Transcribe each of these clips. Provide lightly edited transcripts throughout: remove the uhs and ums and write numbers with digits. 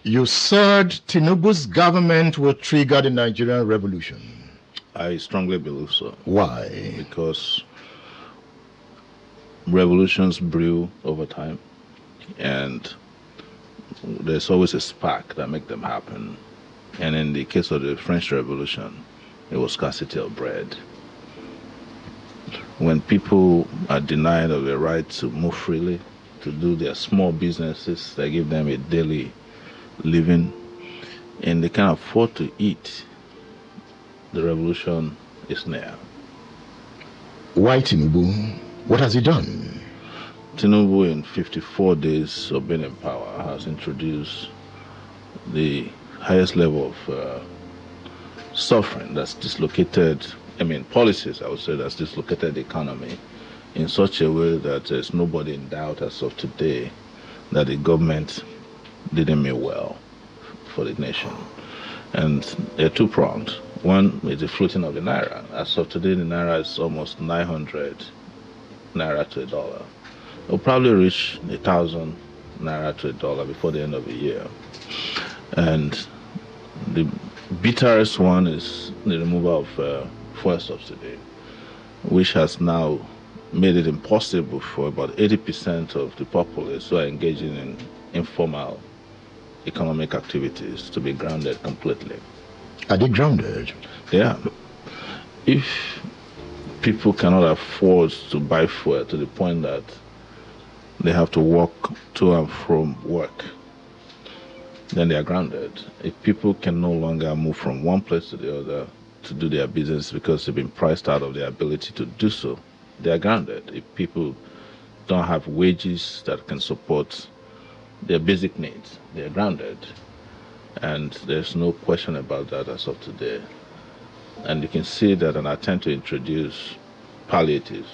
You said Tinubu's government will trigger the Nigerian revolution. I strongly believe so. Why? Because revolutions brew over time, and there's always a spark that makes them happen. And in the case of the French Revolution, it was scarcity of bread. When people are denied of the right to move freely, to do their small businesses that give them a daily living, and they can't afford to eat, the revolution is near. Why Tinubu? What has he done? Tinubu, in 54 days of being in power, has introduced the highest level of suffering that's dislocated, policies, I would say, that's dislocated the economy in such a way that there's nobody in doubt as of today that the government didn't mean well for the nation. And they're two-pronged. One is the floating of the naira. As of today, the naira is almost 900 naira to a dollar. It'll probably reach 1,000 naira to a dollar before the end of the year. And the bitterest one is the removal of fuel subsidy, which has now made it impossible for about 80% of the populace who are engaging in informal economic activities to be grounded completely. Are they grounded? Yeah. If people cannot afford to buy fuel to the point that they have to walk to and from work, then they are grounded. If people can no longer move from one place to the other to do their business because they've been priced out of their ability to do so, they are grounded. If people don't have wages that can support their basic needs, they are grounded. And there's no question about that as of today. And you can see that an attempt to introduce palliatives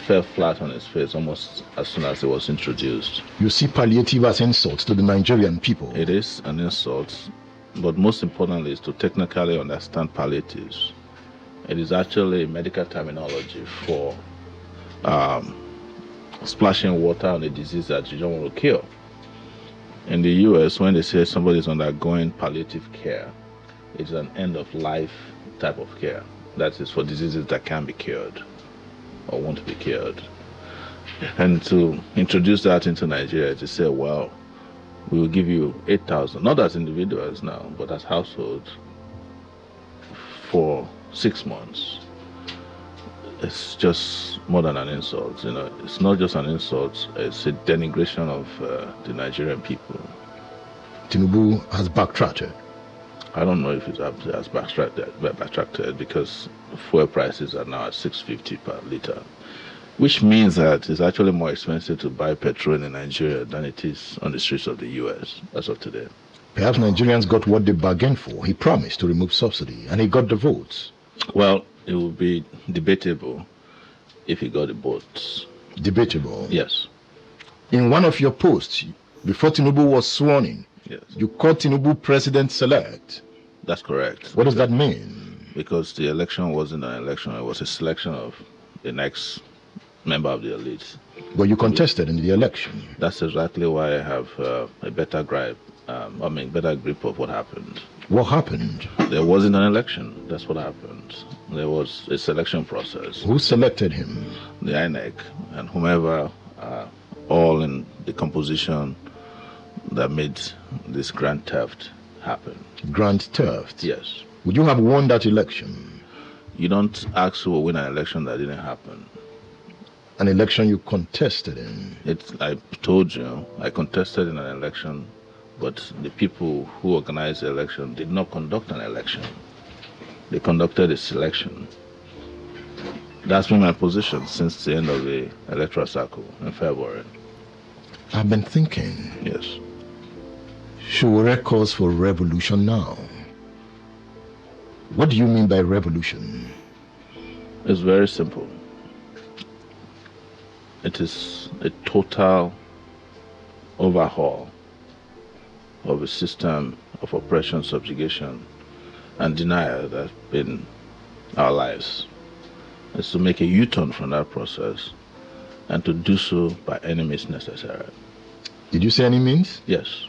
fell flat on its face almost as soon as it was introduced. You see palliative as insult to the Nigerian people. It is an insult, but most importantly is to technically understand palliatives. It is actually a medical terminology for splashing water on a disease that you don't want to cure. In the US, when they say somebody is undergoing palliative care, it's an end-of-life type of care. That is for diseases that can be cured or won't be cured. And to introduce that into Nigeria, to say, well, we will give you 8,000, not as individuals now, but as households, for 6 months. It's just more than an insult. It's not just an insult, it's a denigration of the Nigerian people. Tinubu has backtracked. I don't know if it has backtracked because fuel prices are now at $6.50 per liter, which means that it's actually more expensive to buy petrol in Nigeria than it is on the streets of the US as of today. Perhaps Nigerians got what they bargained for. He promised to remove subsidy, and he got the votes. Well, it would be debatable if he got the votes. Debatable? Yes. In one of your posts, before Tinubu was sworn in, yes, you called Tinubu president-select. That's correct. What does that mean? Because the election wasn't an election, it was a selection of the next member of the elite. But you contested in the election. That's exactly why I have a better grip of what happened. What happened? There wasn't an election. That's what happened. There was a selection process. Who selected him? The INEC and whomever, all in the composition that made this grand theft happen. Grand theft? Yes. Would you have won that election? You don't ask who will win an election that didn't happen. An election you contested in? I told you, I contested in an election, but the people who organized the election did not conduct an election. They conducted a selection. That's been my position since the end of the electoral cycle in February. I've been thinking. Yes. Sowore calls for revolution now. What do you mean by revolution? It's very simple. It is a total overhaul of a system of oppression, subjugation, and denial that's been our lives. It's to make a U-turn from that process and to do so by any means necessary. Did you say any means? Yes.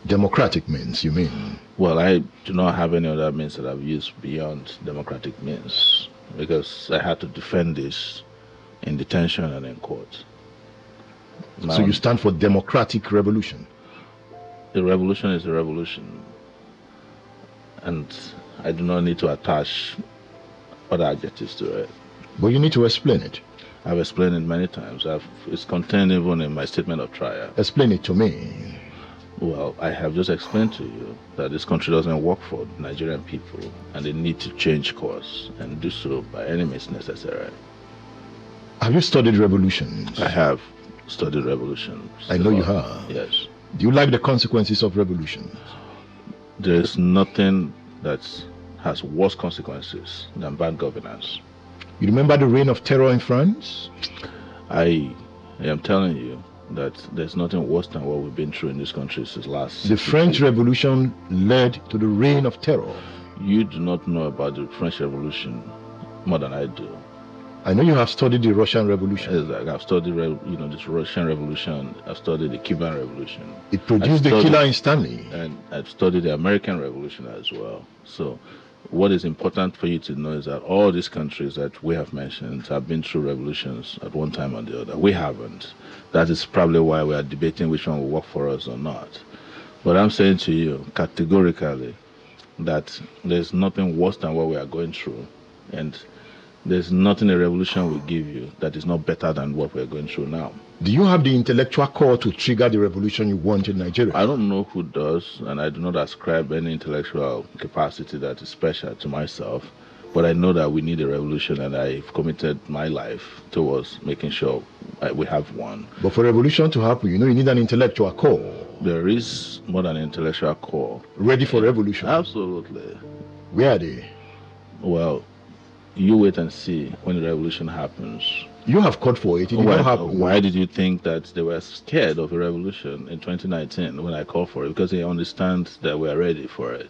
Democratic means, you mean? Well, I do not have any other means that I've used beyond democratic means because I had to defend this in detention and in court. So you stand for democratic revolution? The revolution is a revolution. And I do not need to attach other adjectives to it. But you need to explain it. I've explained it many times. It's contained even in my statement of trial. Explain it to me. Well, I have just explained to you that this country doesn't work for Nigerian people and they need to change course and do so by any means necessary. Have you studied revolutions? I have studied revolutions. I know you have. Yes. Do you like the consequences of revolutions? There is nothing that has worse consequences than bad governance. You remember the reign of terror in France? I am telling you that there's nothing worse than what we've been through in this country since last. The French Revolution led to the reign of terror. You do not know about the French Revolution more than I do. I know you have studied the Russian Revolution. Exactly. I've studied, this Russian Revolution. I've studied the Cuban Revolution. It produced the killer instantly. And I've studied the American Revolution as well. So what is important for you to know is that all these countries that we have mentioned have been through revolutions at one time or the other. We haven't. That is probably why we are debating which one will work for us or not. But I'm saying to you categorically that there's nothing worse than what we are going through. And there's nothing a revolution will give you that is not better than what we're going through now. Do you have the intellectual core to trigger the revolution you want in Nigeria? I don't know who does, and I do not ascribe any intellectual capacity that is special to myself. But I know that we need a revolution, and I've committed my life towards making sure we have one. But for revolution to happen, you need an intellectual core. There is more than an intellectual core. Ready for revolution? Absolutely. Where are they? Well, you wait and see when the revolution happens. You have called for it. It did not happen. Why did you think that they were scared of a revolution in 2019 when I called for it? Because they understand that we are ready for it.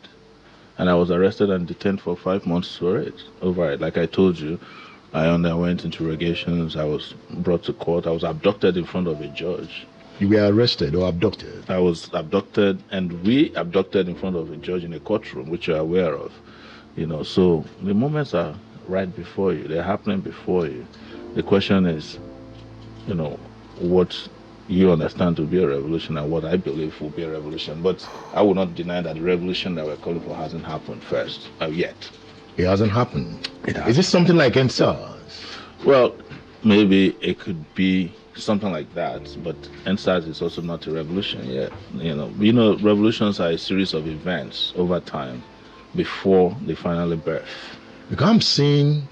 And I was arrested and detained for 5 months over it. Like I told you, I underwent interrogations. I was brought to court. I was abducted in front of a judge. You were arrested or abducted? I was abducted and re-abducted in front of a judge in a courtroom, which you're aware of. So the moments are right before you. They're happening before you. The question is, what you understand to be a revolution and what I believe will be a revolution. But I will not deny that the revolution that we're calling for hasn't happened first, yet. It hasn't happened. It has. Is it something like NSAS? Well, maybe it could be something like that, but NSAS is also not a revolution yet. Revolutions are a series of events over time before they finally birth. Because I'm saying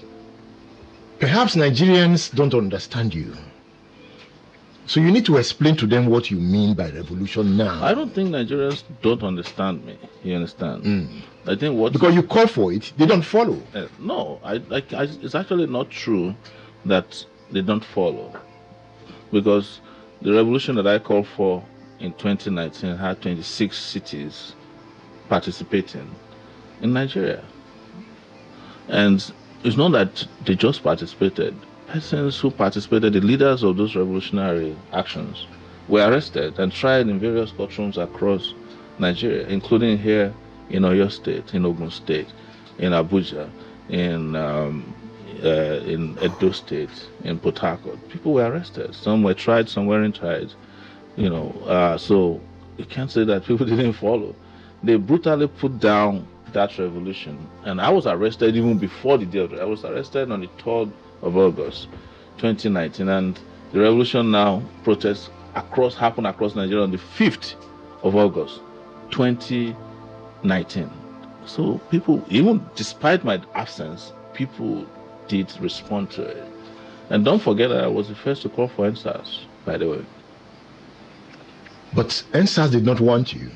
perhaps Nigerians don't understand you. So you need to explain to them what you mean by revolution now. I don't think Nigerians don't understand me. You understand? I think because you call for it, they don't follow. No, it's actually not true that they don't follow. Because the revolution that I called for in 2019 had 26 cities participating in Nigeria. And it's not that they just participated. Persons who participated, the leaders of those revolutionary actions, were arrested and tried in various courtrooms across Nigeria, including here in Oyo State, in Ogun State, in Abuja, in Edo State, in Port Harcourt. People were arrested. Some were tried, some weren't tried. So you can't say that people didn't follow. They brutally put down that revolution. And I was arrested even before the day of it. I was arrested on the 3rd of August, 2019. And the revolution now protests happened across Nigeria on the 5th of August, 2019. So people, even despite my absence, people did respond to it. And don't forget that I was the first to call for NSAS, by the way. But NSAS did not want you.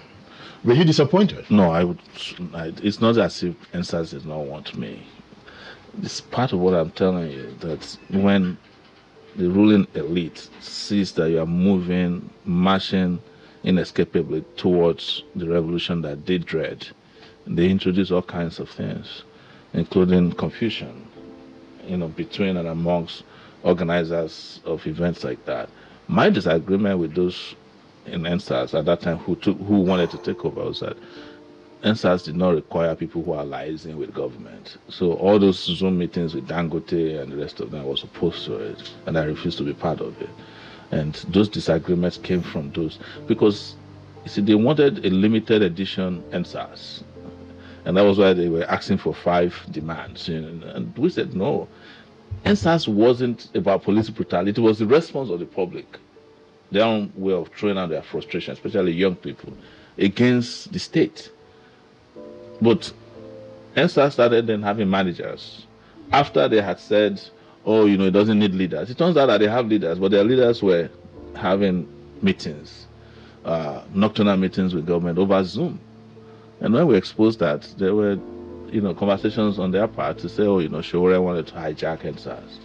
Were you disappointed? No, it's not as if NSAS did not want me. It's part of what I'm telling you, that when the ruling elite sees that you are marching inescapably towards the revolution that they dread, they introduce all kinds of things, including confusion, between and amongst organizers of events like that. My disagreement with those in NSAS at that time who wanted to take over was that NSAS did not require people who are liaising with government. So all those Zoom meetings with Dangote and the rest of them was opposed to it, and I refused to be part of it. And those disagreements came from those because you see they wanted a limited edition NSAS. And that was why they were asking for 5 demands. And we said no. NSAS wasn't about police brutality, it was the response of the public, their own way of throwing out their frustration, especially young people, against the state. But NSAS started then having managers. After they had said, oh, it doesn't need leaders. It turns out that they have leaders, but their leaders were having meetings, nocturnal meetings with government over Zoom. And when we exposed that, there were, conversations on their part to say, oh, Sowore wanted to hijack NSAS.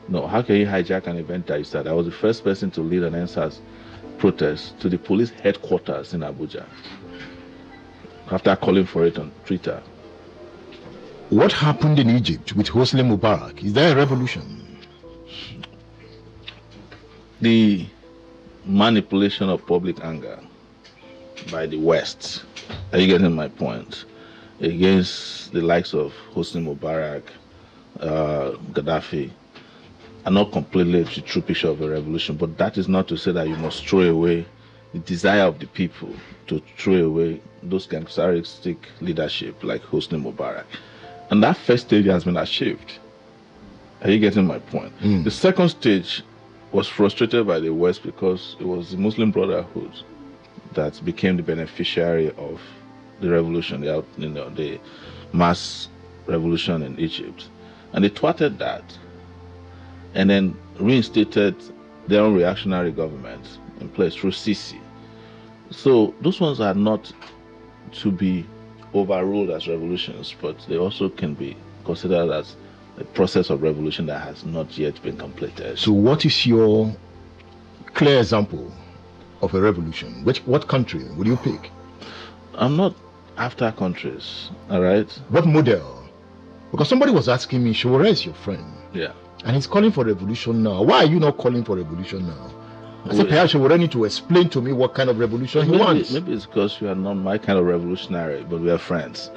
No, how can you hijack an event that you started? I was the first person to lead an NSAS protest to the police headquarters in Abuja after calling for it on Twitter. What happened in Egypt with Hosni Mubarak? Is there a revolution? The manipulation of public anger by the West, are you getting my point? Against the likes of Hosni Mubarak, Gaddafi, are not completely the true picture of a revolution. But that is not to say that you must throw away the desire of the people to throw away those gangsteristic leadership like Hosni Mubarak. And that first stage has been achieved. Are you getting my point? The second stage was frustrated by the West because it was the Muslim Brotherhood that became the beneficiary of the revolution, the mass revolution in Egypt. And they thwarted that and then reinstated their own reactionary government in place through Sisi. So those ones are not to be overruled as revolutions, but they also can be considered as a process of revolution that has not yet been completed. So what is your clear example of a revolution? What country would you pick? I'm not after countries, all right? What model? Because somebody was asking me, Sowore is your friend. Yeah. And he's calling for revolution now. Why are you not calling for revolution now? I said, perhaps Sowore need to explain to me what kind of revolution he wants. Maybe it's because you are not my kind of revolutionary, but we are friends.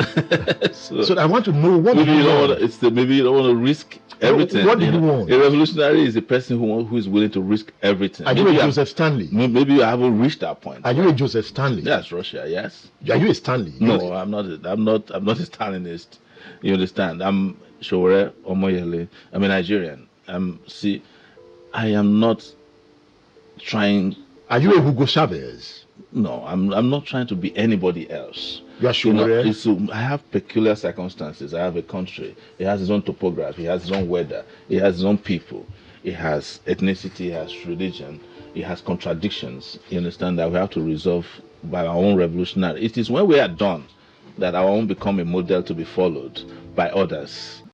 so I want to know what maybe you want. Maybe you don't want to risk everything. What do you want? A revolutionary is a person who is willing to risk everything. Are you a Joseph Stanley? Maybe you haven't reached that point. Are you a Joseph Stanley? Yes, Russia. Yes. Are you a Stanley? No, I'm not. I'm not a Stalinist. You understand? I'm Sowore Omoyele. I'm a Nigerian. I am not trying. Are you a Hugo Chavez? No, I'm not trying to be anybody else. You are Sowore? I have peculiar circumstances. I have a country. It has its own topography. It has its own weather. It has its own people. It has ethnicity. It has religion. It has contradictions. You understand that we have to resolve by our own revolutionary. It is when we are done that our own become a model to be followed by others.